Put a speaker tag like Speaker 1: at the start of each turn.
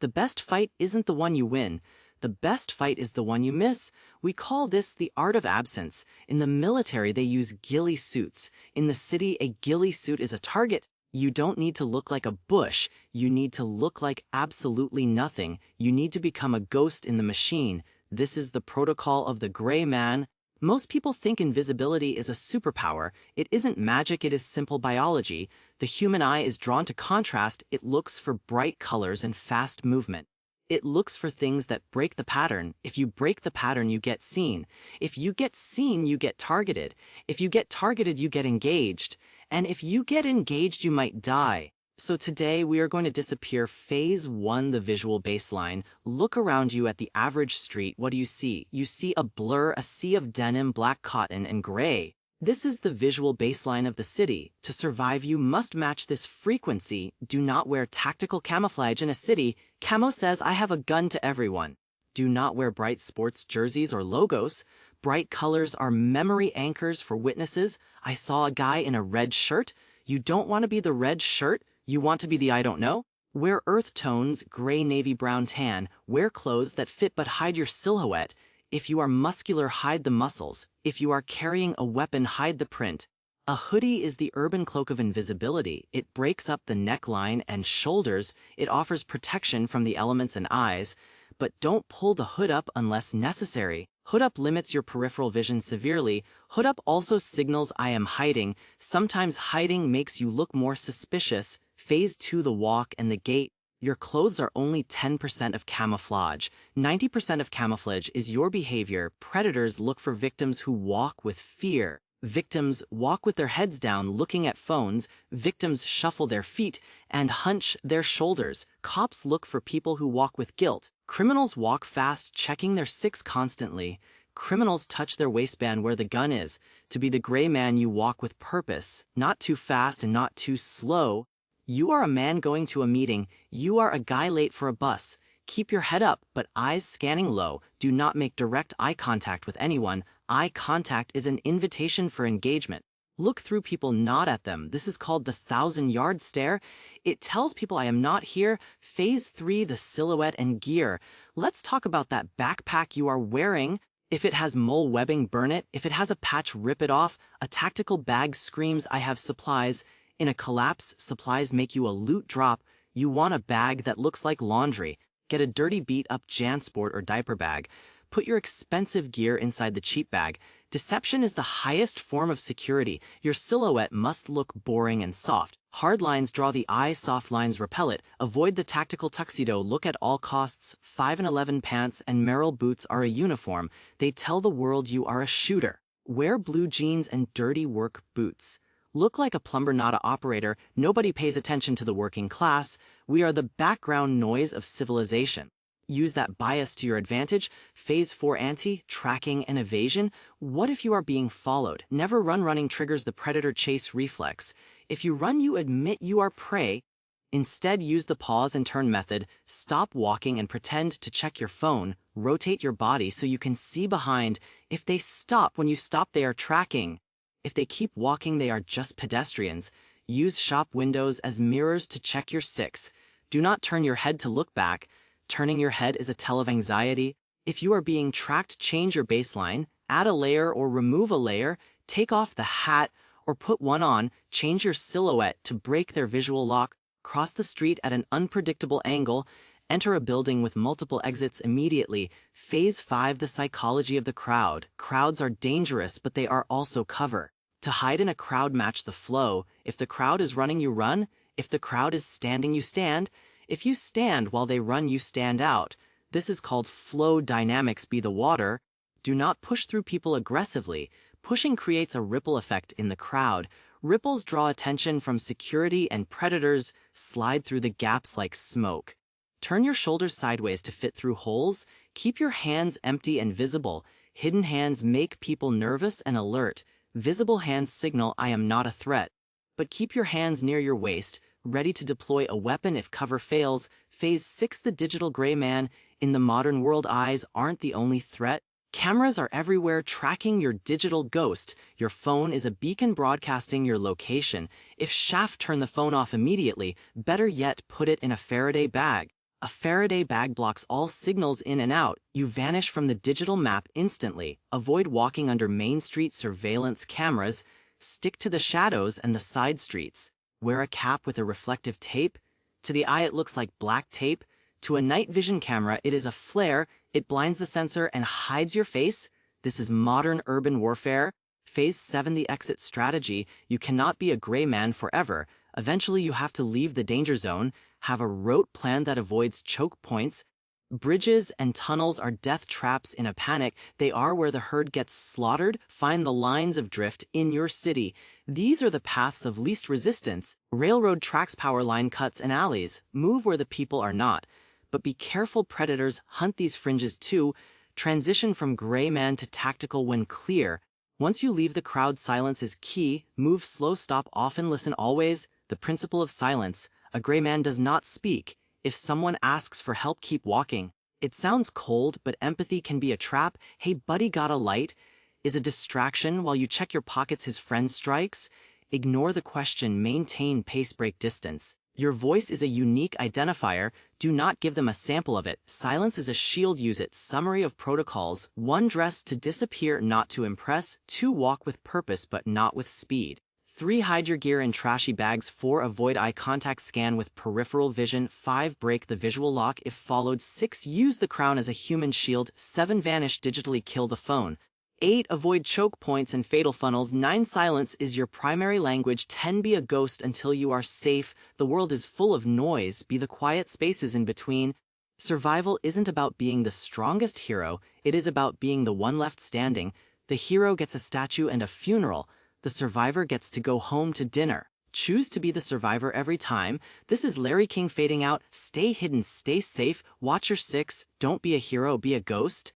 Speaker 1: The best fight isn't the one you win. The best fight is the one you miss. We call this the art of absence. In the military, they use ghillie suits. In the city, a ghillie suit is a target. You don't need to look like a bush. You need to look like absolutely nothing. You need to become a ghost in the machine. This is the protocol of the gray man. Most people think invisibility is a superpower. It isn't magic, it is simple biology. The human eye is drawn to contrast. It looks for bright colors and fast movement. It looks for things that break the pattern. If you break the pattern, you get seen. If you get seen, you get targeted. If you get targeted, you get engaged. And if you get engaged, you might die. So today we are going to disappear phase 1, the visual baseline. Look around you at the average street. What do you see? You see a blur, a sea of denim, black cotton, and gray. This is the visual baseline of the city. To survive, you must match this frequency. Do not wear tactical camouflage in a city. Camo says, I have a gun to everyone. Do not wear bright sports jerseys or logos. Bright colors are memory anchors for witnesses. I saw a guy in a red shirt. You don't want to be the red shirt. You want to be the I don't know? Wear earth tones, gray, navy, brown, tan. Wear clothes that fit but hide your silhouette. If you are muscular, hide the muscles. If you are carrying a weapon, hide the print. A hoodie is the urban cloak of invisibility. It breaks up the neckline and shoulders. It offers protection from the elements and eyes. But don't pull the hood up unless necessary. Hood up limits your peripheral vision severely. Hood up also signals I am hiding. Sometimes hiding makes you look more suspicious. Phase 2, the walk and the gait. Your clothes are only 10% of camouflage. 90% of camouflage is your behavior. Predators look for victims who walk with fear. Victims walk with their heads down, looking at phones. Victims shuffle their feet and hunch their shoulders. Cops look for people who walk with guilt. Criminals walk fast, checking their six constantly. Criminals touch their waistband where the gun is. To be the gray man, you walk with purpose. Not too fast and not too slow. You are a man going to a meeting. You are a guy late for a bus. Keep your head up, but eyes scanning low. Do not make direct eye contact with anyone. Eye contact is an invitation for engagement. Look through people, not at them. This is called the 1,000-yard stare. It tells people I am not here. Phase 3, the silhouette and gear. Let's talk about that backpack you are wearing. If it has mole webbing, burn it. If it has a patch, rip it off. A tactical bag screams, I have supplies. In a collapse, supplies make you a loot drop. You want a bag that looks like laundry. Get a dirty beat-up JanSport or diaper bag. Put your expensive gear inside the cheap bag. Deception is the highest form of security. Your silhouette must look boring and soft. Hard lines draw the eye, soft lines repel it. Avoid the tactical tuxedo. Look at all costs. 5 and 11 pants and Merrell boots are a uniform. They tell the world you are a shooter. Wear blue jeans and dirty work boots. Look like a plumber, not an operator. Nobody pays attention to the working class. We are the background noise of civilization. Use that bias to your advantage. Phase 4, anti-tracking and evasion. What if you are being followed? Never run. Running triggers the predator chase reflex. If you run, you admit you are prey. Instead, use the pause and turn method. Stop walking and pretend to check your phone. Rotate your body so you can see behind. If they stop when you stop, they are tracking. If they keep walking, they are just pedestrians. Use shop windows as mirrors to check your six. Do not turn your head to look back. Turning your head is a tell of anxiety. If you are being tracked, change your baseline. Add a layer or remove a layer. Take off the hat or put one on. Change your silhouette to break their visual lock. Cross the street at an unpredictable angle. Enter a building with multiple exits immediately. Phase 5, the psychology of the crowd. Crowds are dangerous, but they are also cover. To hide in a crowd, match the flow. If the crowd is running, you run. If the crowd is standing, you stand. If you stand while they run, you stand out. This is called flow dynamics. Be the water. Do not push through people aggressively. Pushing creates a ripple effect in the crowd. Ripples draw attention from security and predators. Slide through the gaps like smoke. Turn your shoulders sideways to fit through holes. Keep your hands empty and visible. Hidden hands make people nervous and alert. Visible hands signal I am not a threat. But keep your hands near your waist, ready to deploy a weapon if cover fails. Phase 6, the digital gray man. In the modern world, eyes aren't the only threat. Cameras are everywhere tracking your digital ghost. Your phone is a beacon broadcasting your location. If chaff, turn the phone off immediately. Better yet, put it in a Faraday bag. A Faraday bag blocks all signals in and out. You vanish from the digital map instantly. Avoid walking under Main Street surveillance cameras. Stick to the shadows and the side streets. Wear a cap with a reflective tape. To the eye it looks like black tape. To a night vision camera it is a flare. It blinds the sensor and hides your face. This is modern urban warfare. Phase 7, the exit strategy. You cannot be a gray man forever. Eventually you have to leave the danger zone. Have a rote plan that avoids choke points. Bridges and tunnels are death traps in a panic. They are where the herd gets slaughtered. Find the lines of drift in your city. These are the paths of least resistance. Railroad tracks, power line cuts, and alleys. Move where the people are not. But be careful, predators hunt these fringes too. Transition from gray man to tactical when clear. Once you leave the crowd, silence is key. Move slow, stop often, listen always. The principle of silence. A gray man does not speak. If someone asks for help, keep walking. It sounds cold, but empathy can be a trap. Hey buddy, got a light? Is a distraction while you check your pockets his friend strikes? Ignore the question, maintain pace, break distance. Your voice is a unique identifier. Do not give them a sample of it. Silence is a shield, use it. Summary of protocols. 1. Dress to disappear, not to impress. 2. Walk with purpose but not with speed. 3. Hide your gear in trashy bags. 4. Avoid eye contact, scan with peripheral vision. 5. Break the visual lock if followed. 6. Use the crown as a human shield. 7. Vanish digitally, kill the phone. 8. Avoid choke points and fatal funnels. 9. Silence is your primary language. 10. Be a ghost until you are safe. The world is full of noise. Be the quiet spaces in between. Survival isn't about being the strongest hero. It is about being the one left standing. The hero gets a statue and a funeral. The survivor gets to go home to dinner. Choose to be the survivor every time. This is Larry King fading out. Stay hidden, stay safe. Watch your 6. Don't be a hero, be a ghost.